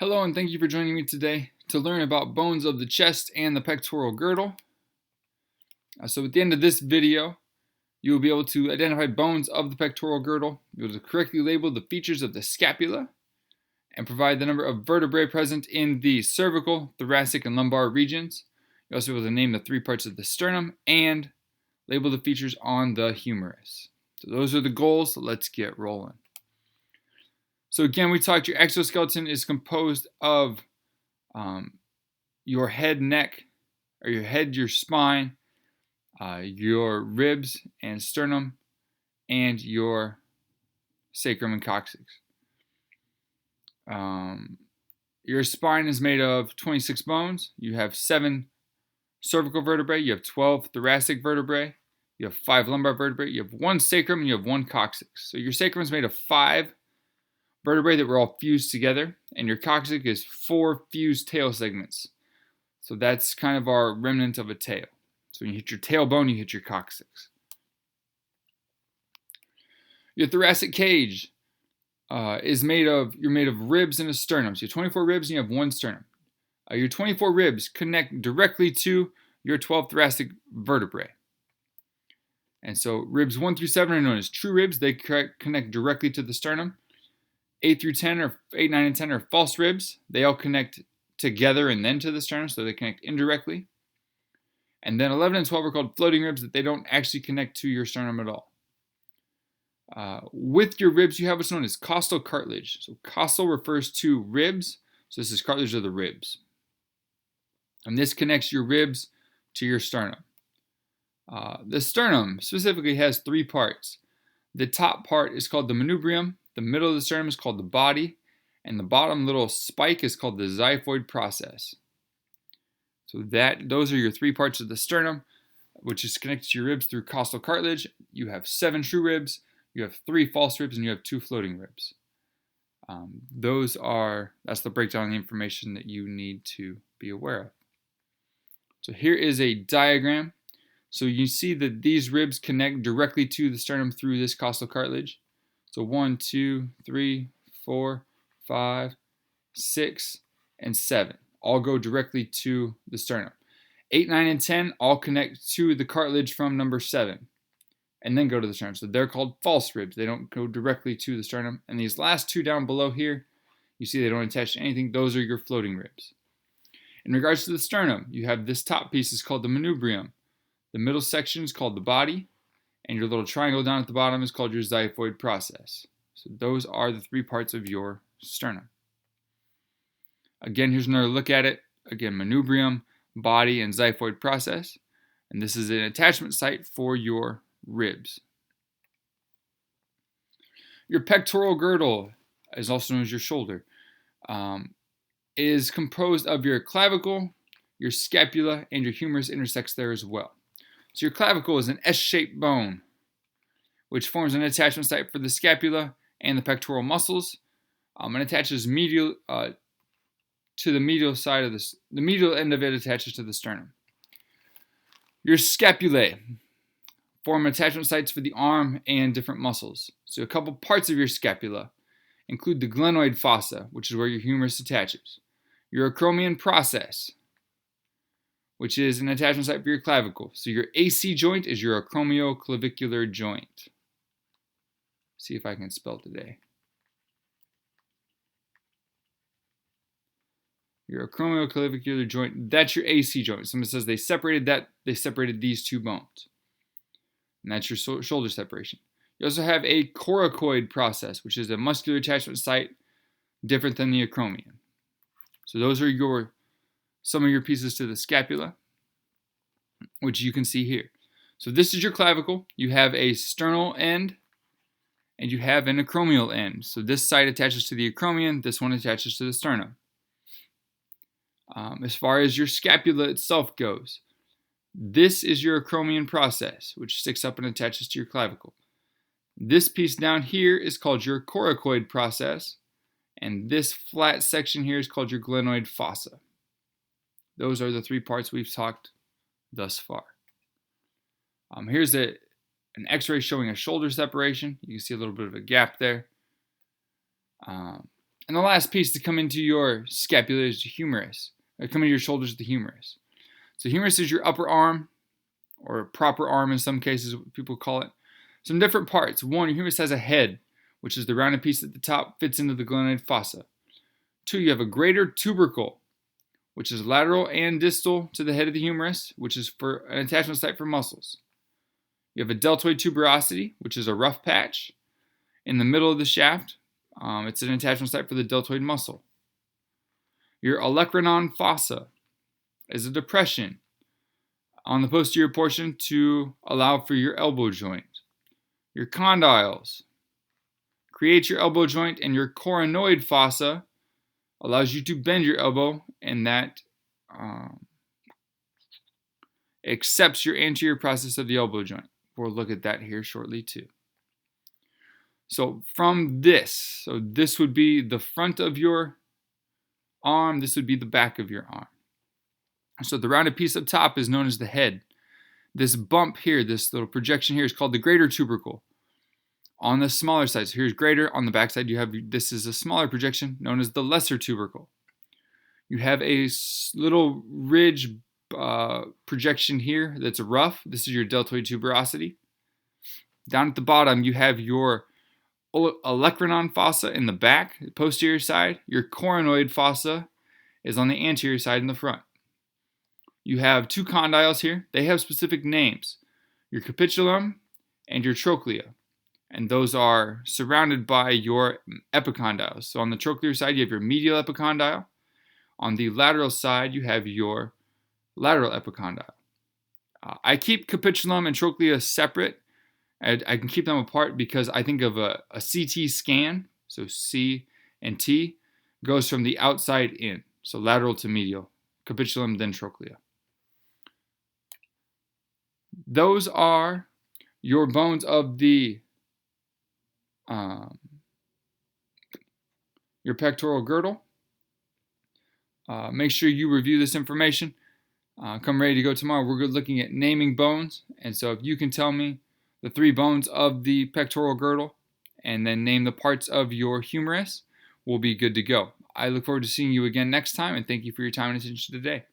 Hello and thank you for joining me today to learn about bones of the chest and the pectoral girdle. So at the end of this video, you will be able to identify bones of the pectoral girdle, be able to correctly label the features of the scapula, and provide the number of vertebrae present in the cervical, thoracic, and lumbar regions. You'll also be able to name the three parts of the sternum and label the features on the humerus. So those are the goals, so let's get rolling. So again, we talked your exoskeleton is composed of your head, neck, or your head, your spine, your ribs and sternum, and your sacrum and coccyx. Your spine is made of 26 bones. You have 7 cervical vertebrae. You have 12 thoracic vertebrae. You have 5 lumbar vertebrae. You have 1 sacrum, and you have 1 coccyx. So your sacrum is made of 5 vertebrae that were all fused together, and your coccyx is 4 fused tail segments. So that's kind of our remnant of a tail. So when you hit your tailbone, you hit your coccyx. Your thoracic cage is made of ribs and a sternum. So you have 24 ribs and you have 1 sternum. Your 24 ribs connect directly to your 12 thoracic vertebrae. And so ribs 1 through 7 are known as true ribs. They connect directly to the sternum. 8 through 10 or 8, 9, and 10 are false ribs. They all connect together and then to the sternum, so they connect indirectly. And then 11 and 12 are called floating ribs, that they don't actually connect to your sternum at all. With your ribs, you have what's known as costal cartilage. So costal refers to ribs, so this is cartilage of the ribs. And this connects your ribs to your sternum. The sternum specifically has 3 parts. The top part is called the manubrium, the middle of the sternum is called the body, and the bottom little spike is called the xiphoid process. So those are your 3 parts of the sternum, which is connected to your ribs through costal cartilage. You have 7 true ribs, you have 3 false ribs, and you have 2 floating ribs. That's the breakdown of the information that you need to be aware of. So here is a diagram. So you see that these ribs connect directly to the sternum through this costal cartilage. So 1, 2, 3, 4, 5, 6, and 7 all go directly to the sternum. 8, 9, and 10 all connect to the cartilage from number 7 and then go to the sternum. So they're called false ribs. They don't go directly to the sternum. And these last 2 down below here, you see they don't attach to anything. Those are your floating ribs. In regards to the sternum, you have this top piece is called the manubrium. The middle section is called the body, and your little triangle down at the bottom is called your xiphoid process. So those are the 3 parts of your sternum. Again, here's another look at it. Again, manubrium, body, and xiphoid process. And this is an attachment site for your ribs. Your pectoral girdle, is also known as your shoulder, is composed of your clavicle, your scapula, and your humerus intersects there as well. So your clavicle is an S-shaped bone, which forms an attachment site for the scapula and the pectoral muscles, and attaches medial to the medial side of the medial end of it attaches to the sternum. Your scapulae form attachment sites for the arm and different muscles. So a couple parts of your scapula include the glenoid fossa, which is where your humerus attaches, your acromion process, which is an attachment site for your clavicle. So your AC joint is your acromioclavicular joint. See if I can spell today. Your acromioclavicular joint, that's your AC joint. Someone says they separated these 2 bones. And that's your shoulder separation. You also have a coracoid process, which is a muscular attachment site different than the acromion. So those are some of your pieces to the scapula, which you can see here. So this is your clavicle. You have a sternal end, and you have an acromial end. So this side attaches to the acromion, this one attaches to the sternum. As far as your scapula itself goes, this is your acromion process, which sticks up and attaches to your clavicle. This piece down here is called your coracoid process, and this flat section here is called your glenoid fossa. Those are the 3 parts we've talked thus far. Here's an x-ray showing a shoulder separation. You can see a little bit of a gap there. And the last piece to come into your scapula is the humerus. Come into your shoulders is the humerus. So humerus is your upper arm, or proper arm in some cases, what people call it. Some different parts. One, your humerus has a head, which is the rounded piece at the top, fits into the glenoid fossa. Two, you have a greater tubercle, which is lateral and distal to the head of the humerus, which is for an attachment site for muscles. You have a deltoid tuberosity, which is a rough patch in the middle of the shaft. It's an attachment site for the deltoid muscle. Your olecranon fossa is a depression on the posterior portion to allow for your elbow joint. Your condyles create your elbow joint, and your coronoid fossa allows you to bend your elbow, and that accepts your anterior process of the elbow joint. We'll look at that here shortly too. So from this, this would be the front of your arm, this would be the back of your arm. So the rounded piece up top is known as the head. This bump here, this little projection here, is called the greater tubercle. On the smaller side, so here's greater, on the back side you have, this is a smaller projection known as the lesser tubercle. You have a little ridge projection here that's rough. This is your deltoid tuberosity. Down at the bottom you have your olecranon fossa in the back, the posterior side. Your coronoid fossa is on the anterior side in the front. You have two condyles here. They have specific names. Your capitulum and your trochlea. And those are surrounded by your epicondyles. So on the trochlear side, you have your medial epicondyle. On the lateral side, you have your lateral epicondyle. I keep capitulum and trochlea separate. I can keep them apart because I think of a CT scan, so C and T, goes from the outside in, so lateral to medial, capitulum, then trochlea. Those are your bones of the your pectoral girdle. Make sure you review this information. Come ready to go tomorrow. We're looking at naming bones, and so if you can tell me the 3 bones of the pectoral girdle and then name the parts of your humerus, we'll be good to go. I look forward to seeing you again next time, and thank you for your time and attention today.